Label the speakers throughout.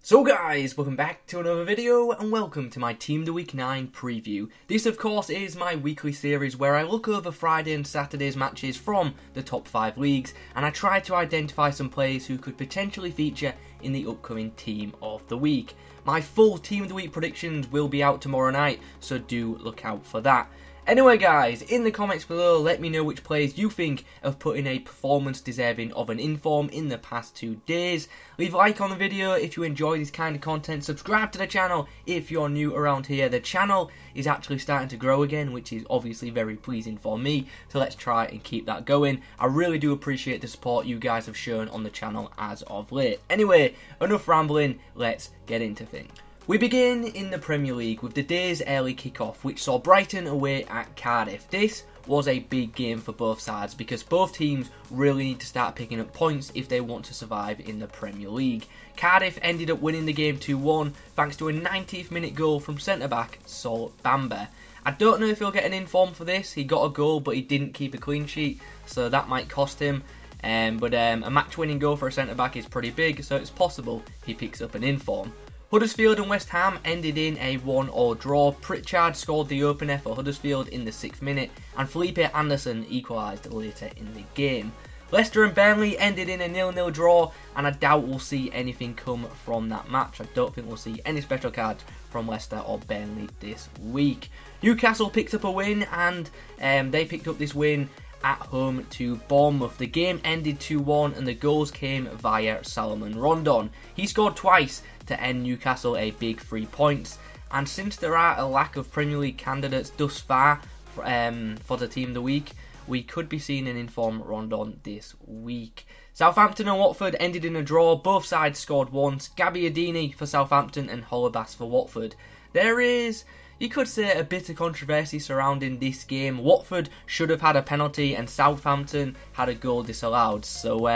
Speaker 1: So guys, welcome back to another video and welcome to my Team of the Week 9 preview. This of course is my weekly series where I look over Friday and Saturday's matches from the top 5 leagues and I try to identify some players who could potentially feature in the upcoming Team of the Week. My full Team of the Week predictions will be out tomorrow night, so do look out for that. Anyway guys, in the comments below let me know which players you think have put in a performance deserving of an inform in the past 2 days. Leave a like on the video if you enjoy this kind of content, subscribe to the channel if you're new around here. The channel is actually starting to grow again, which is obviously very pleasing for me, so let's try and keep that going. I really do appreciate the support you guys have shown on the channel as of late. Anyway, enough rambling, let's get into things. We begin in the Premier League with the day's early kick-off, which saw Brighton away at Cardiff. This was a big game for both sides because both teams really need to start picking up points if they want to survive in the Premier League. Cardiff ended up winning the game 2-1 thanks to a 90th minute goal from centre-back Sol Bamba. I don't know if he'll get an inform for this. He got a goal but he didn't keep a clean sheet, so that might cost him. But a match-winning goal for a centre-back is pretty big, so it's possible he picks up an inform. Huddersfield and West Ham ended in a 1-1 draw. Pritchard scored the opener for Huddersfield in the 6th minute and Felipe Anderson equalised later in the game. Leicester and Burnley ended in a 0-0 draw and I doubt we'll see anything come from that match. I don't think we'll see any special cards from Leicester or Burnley this week. Newcastle picked up a win and they picked up this win at home to Bournemouth. The game ended 2-1 and the goals came via Salomon Rondon. He scored twice to end Newcastle a big 3 points, and since there are a lack of Premier League candidates thus far for the Team of the Week, we could be seeing an inform Rondon this week. Southampton and Watford ended in a draw. Both sides scored once. Gabbiadini for Southampton and Holebas for Watford. There is, you could say, a bit of controversy surrounding this game. Watford should have had a penalty and Southampton had a goal disallowed. So,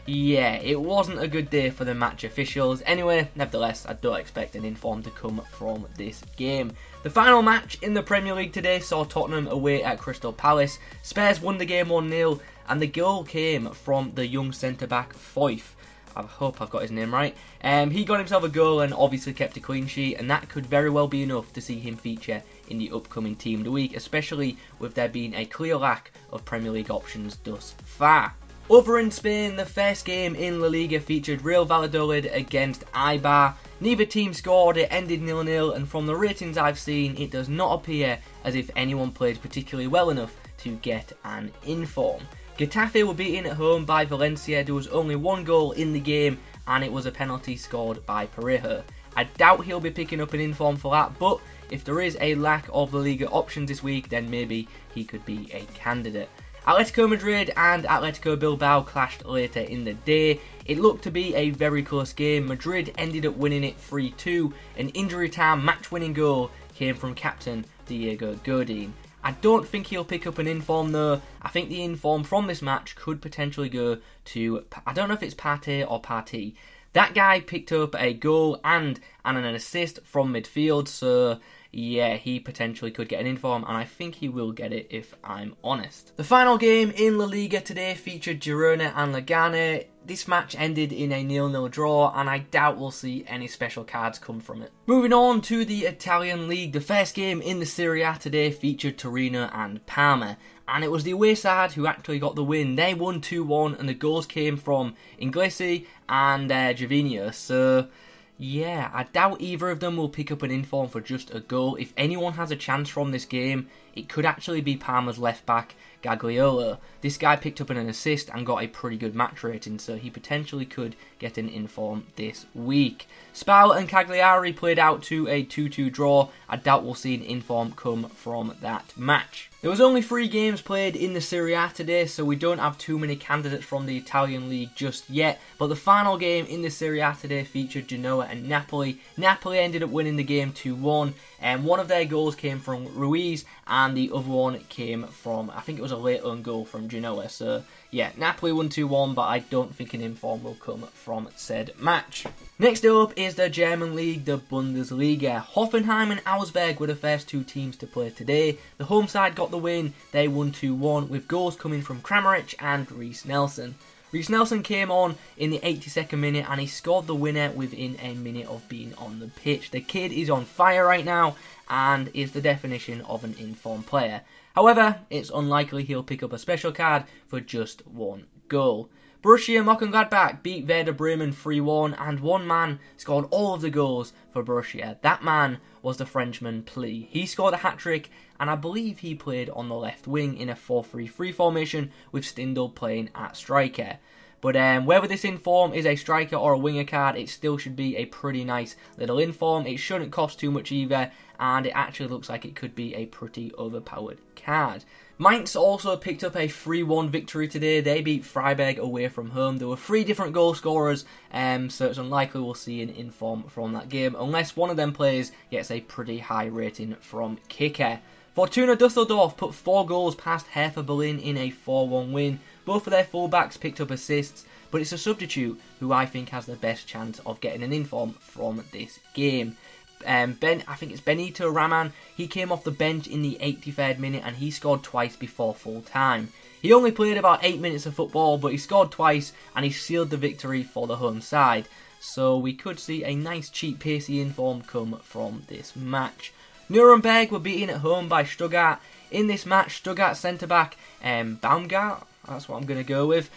Speaker 1: yeah, it wasn't a good day for the match officials. Anyway, nevertheless, I don't expect an inform to come from this game. The final match in the Premier League today saw Tottenham away at Crystal Palace. Spurs won the game 1-0 and the goal came from the young centre-back Foyth. I hope I've got his name right. He got himself a goal and obviously kept a clean sheet, and that could very well be enough to see him feature in the upcoming Team of the Week, especially with there being a clear lack of Premier League options thus far. Over in Spain, the first game in La Liga featured Real Valladolid against Eibar. Neither team scored, it ended 0-0, and from the ratings I've seen, it does not appear as if anyone played particularly well enough to get an inform. Getafe were beaten at home by Valencia. There was only one goal in the game and it was a penalty scored by Parejo. I doubt he'll be picking up an inform for that, but if there is a lack of La Liga options this week, then maybe he could be a candidate. Atletico Madrid and Atletico Bilbao clashed later in the day. It looked to be a very close game. Madrid ended up winning it 3-2. An injury time match-winning goal came from captain Diego Godin. I don't think he'll pick up an inform though. I think the inform from this match could potentially go to, I don't know if it's Partey or Partey. That guy picked up a goal and an assist from midfield, so yeah, he potentially could get an inform, and I think he will get it if I'm honest. The final game in La Liga today featured Girona and Leganés. This match ended in a 0-0 draw, and I doubt we'll see any special cards come from it. Moving on to the Italian League, the first game in the Serie A today featured Torino and Parma, and it was the away side who actually got the win. They won 2-1, and the goals came from Inglesi and Gervinho, so yeah, I doubt either of them will pick up an inform for just a goal. If anyone has a chance from this game, it could actually be Parma's left back, Gagliolo. This guy picked up an assist and got a pretty good match rating, so he potentially could get an inform this week. Spal and Cagliari played out to a 2-2 draw. I doubt we'll see an inform come from that match. There was only 3 games played in the Serie A today, so we don't have too many candidates from the Italian League just yet, but the final game in the Serie A today featured Genoa and Napoli. Napoli ended up winning the game 2-1, and one of their goals came from Reus, and the other one came from, I think it was a late own goal from Genoa, so yeah, Napoli won 2-1, but I don't think an inform will come from said match. Next up is the German league, the Bundesliga. Hoffenheim and Augsburg were the first 2 teams to play today. The home side got the win, they won 2-1, with goals coming from Kramaric and Reiss Nelson. Reus Nelson came on in the 82nd minute and he scored the winner within a minute of being on the pitch. The kid is on fire right now and is the definition of an informed player. However, it's unlikely he'll pick up a special card for just one goal. Borussia Mönchengladbach beat Werder Bremen 3-1 and one man scored all of the goals for Borussia. That man was the Frenchman Pli. He scored a hat-trick and I believe he played on the left wing in a 4-3-3 formation with Stindl playing at striker. But whether this inform is a striker or a winger card, it still should be a pretty nice little inform. It shouldn't cost too much either, and it actually looks like it could be a pretty overpowered card. Mainz also picked up a 3-1 victory today. They beat Freiburg away from home. There were 3 different goal scorers, so it's unlikely we'll see an inform from that game, unless one of them players gets a pretty high rating from kicker. Fortuna Düsseldorf put 4 goals past Hertha Berlin in a 4-1 win. Both of their fullbacks picked up assists, but it's a substitute who I think has the best chance of getting an inform from this game. I think it's Benito Raman. He came off the bench in the 83rd minute and he scored twice before full time. He only played about 8 minutes of football, but he scored twice and he sealed the victory for the home side. So we could see a nice cheap pacey inform come from this match. Nuremberg were beaten at home by Stuttgart. In this match, Stuttgart centre-back Baumgart, that's what I'm going to go with.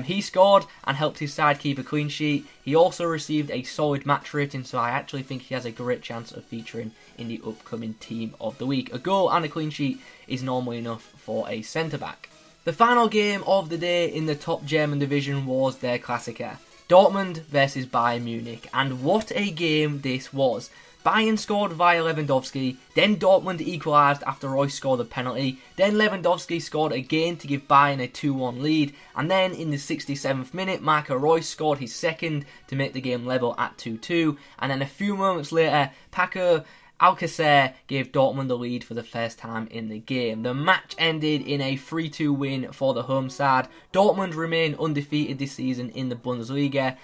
Speaker 1: He scored and helped his side keep a clean sheet. He also received a solid match rating, so I actually think he has a great chance of featuring in the upcoming Team of the Week. A goal and a clean sheet is normally enough for a centre-back. The final game of the day in the top German division was their Klassiker, Dortmund versus Bayern Munich, and what a game this was. Bayern scored via Lewandowski, then Dortmund equalised after Reus scored a penalty, then Lewandowski scored again to give Bayern a 2-1 lead, and then in the 67th minute Marco Reus scored his second to make the game level at 2-2, and then a few moments later Paco Alcacer gave Dortmund the lead for the first time in the game. The match ended in a 3-2 win for the home side. Dortmund remain undefeated this season in the Bundesliga,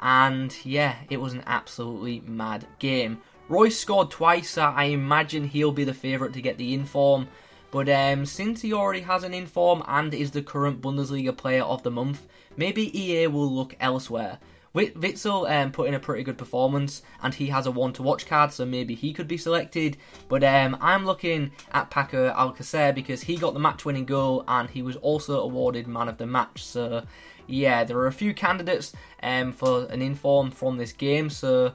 Speaker 1: and yeah, it was an absolutely mad game. Reus scored twice, so I imagine he'll be the favourite to get the inform. But since he already has an inform and is the current Bundesliga player of the month, maybe EA will look elsewhere. Witsel put in a pretty good performance and he has a 1-to-watch card, so maybe he could be selected. But I'm looking at Paco Alcacer because he got the match-winning goal and he was also awarded man of the match. So yeah, there are a few candidates for an inform from this game, so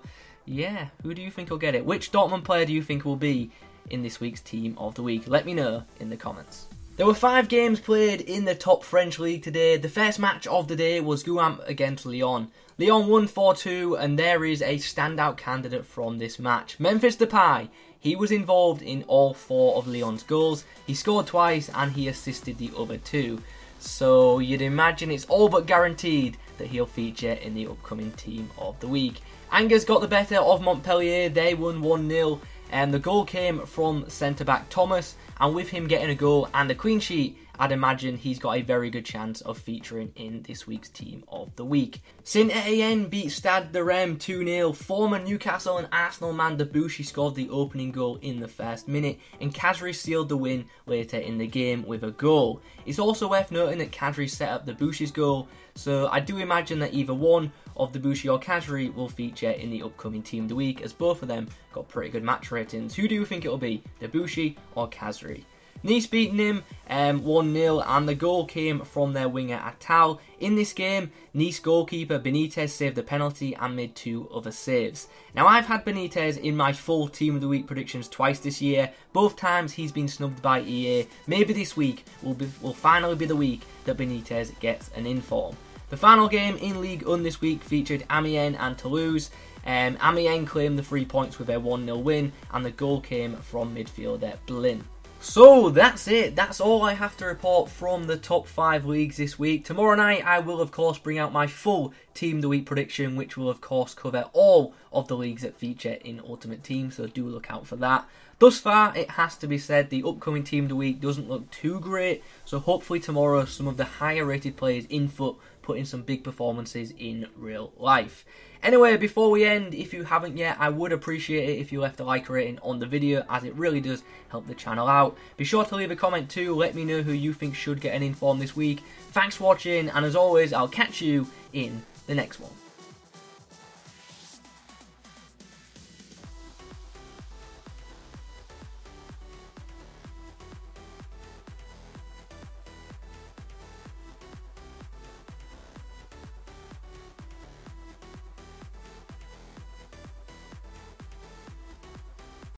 Speaker 1: yeah, who do you think will get it? Which Dortmund player do you think will be in this week's Team of the Week? Let me know in the comments. There were 5 games played in the top French league today. The first match of the day was Guam against Lyon. Lyon won 4-2 and there is a standout candidate from this match. Memphis Depay. He was involved in all 4 of Lyon's goals. He scored twice and he assisted the other 2. So you'd imagine it's all but guaranteed that he'll feature in the upcoming Team of the Week. Angers got the better of Montpellier. They won 1-0 and the goal came from centre-back Thomas, and with him getting a goal and a clean sheet, I'd imagine he's got a very good chance of featuring in this week's Team of the Week. Saint-Etienne beat Stade de Reims 2-0. Former Newcastle and Arsenal man Debuchy scored the opening goal in the first minute, and Kadri sealed the win later in the game with a goal. It's also worth noting that Kadri set up Debuchy's goal, so I do imagine that either one of Debuchy or Kadri will feature in the upcoming Team of the Week, as both of them got pretty good match ratings. Who do you think it'll be, Debuchy or Kadri? Nice beat Nîmes 1-0 and the goal came from their winger Attal. In this game, Nice goalkeeper Benitez saved the penalty and made 2 other saves. Now I've had Benitez in my full Team of the Week predictions twice this year. Both times he's been snubbed by EA. Maybe this week will finally be the week that Benitez gets an inform. The final game in Ligue 1 this week featured Amiens and Toulouse. Amiens claimed the 3 points with their 1-0 win and the goal came from midfielder Blin. So that's it, that's all I have to report from the top 5 leagues this week. Tomorrow night I will of course bring out my full Team of the Week prediction, which will of course cover all of the leagues that feature in Ultimate Team, so do look out for that. Thus far, it has to be said, the upcoming Team of the Week doesn't look too great, so hopefully tomorrow some of the higher rated players in FUT put in some big performances in real life. Anyway, before we end, if you haven't yet, I would appreciate it if you left a like rating on the video, as it really does help the channel out. Be sure to leave a comment too, let me know who you think should get an inform this week. Thanks for watching, and as always, I'll catch you in the next one.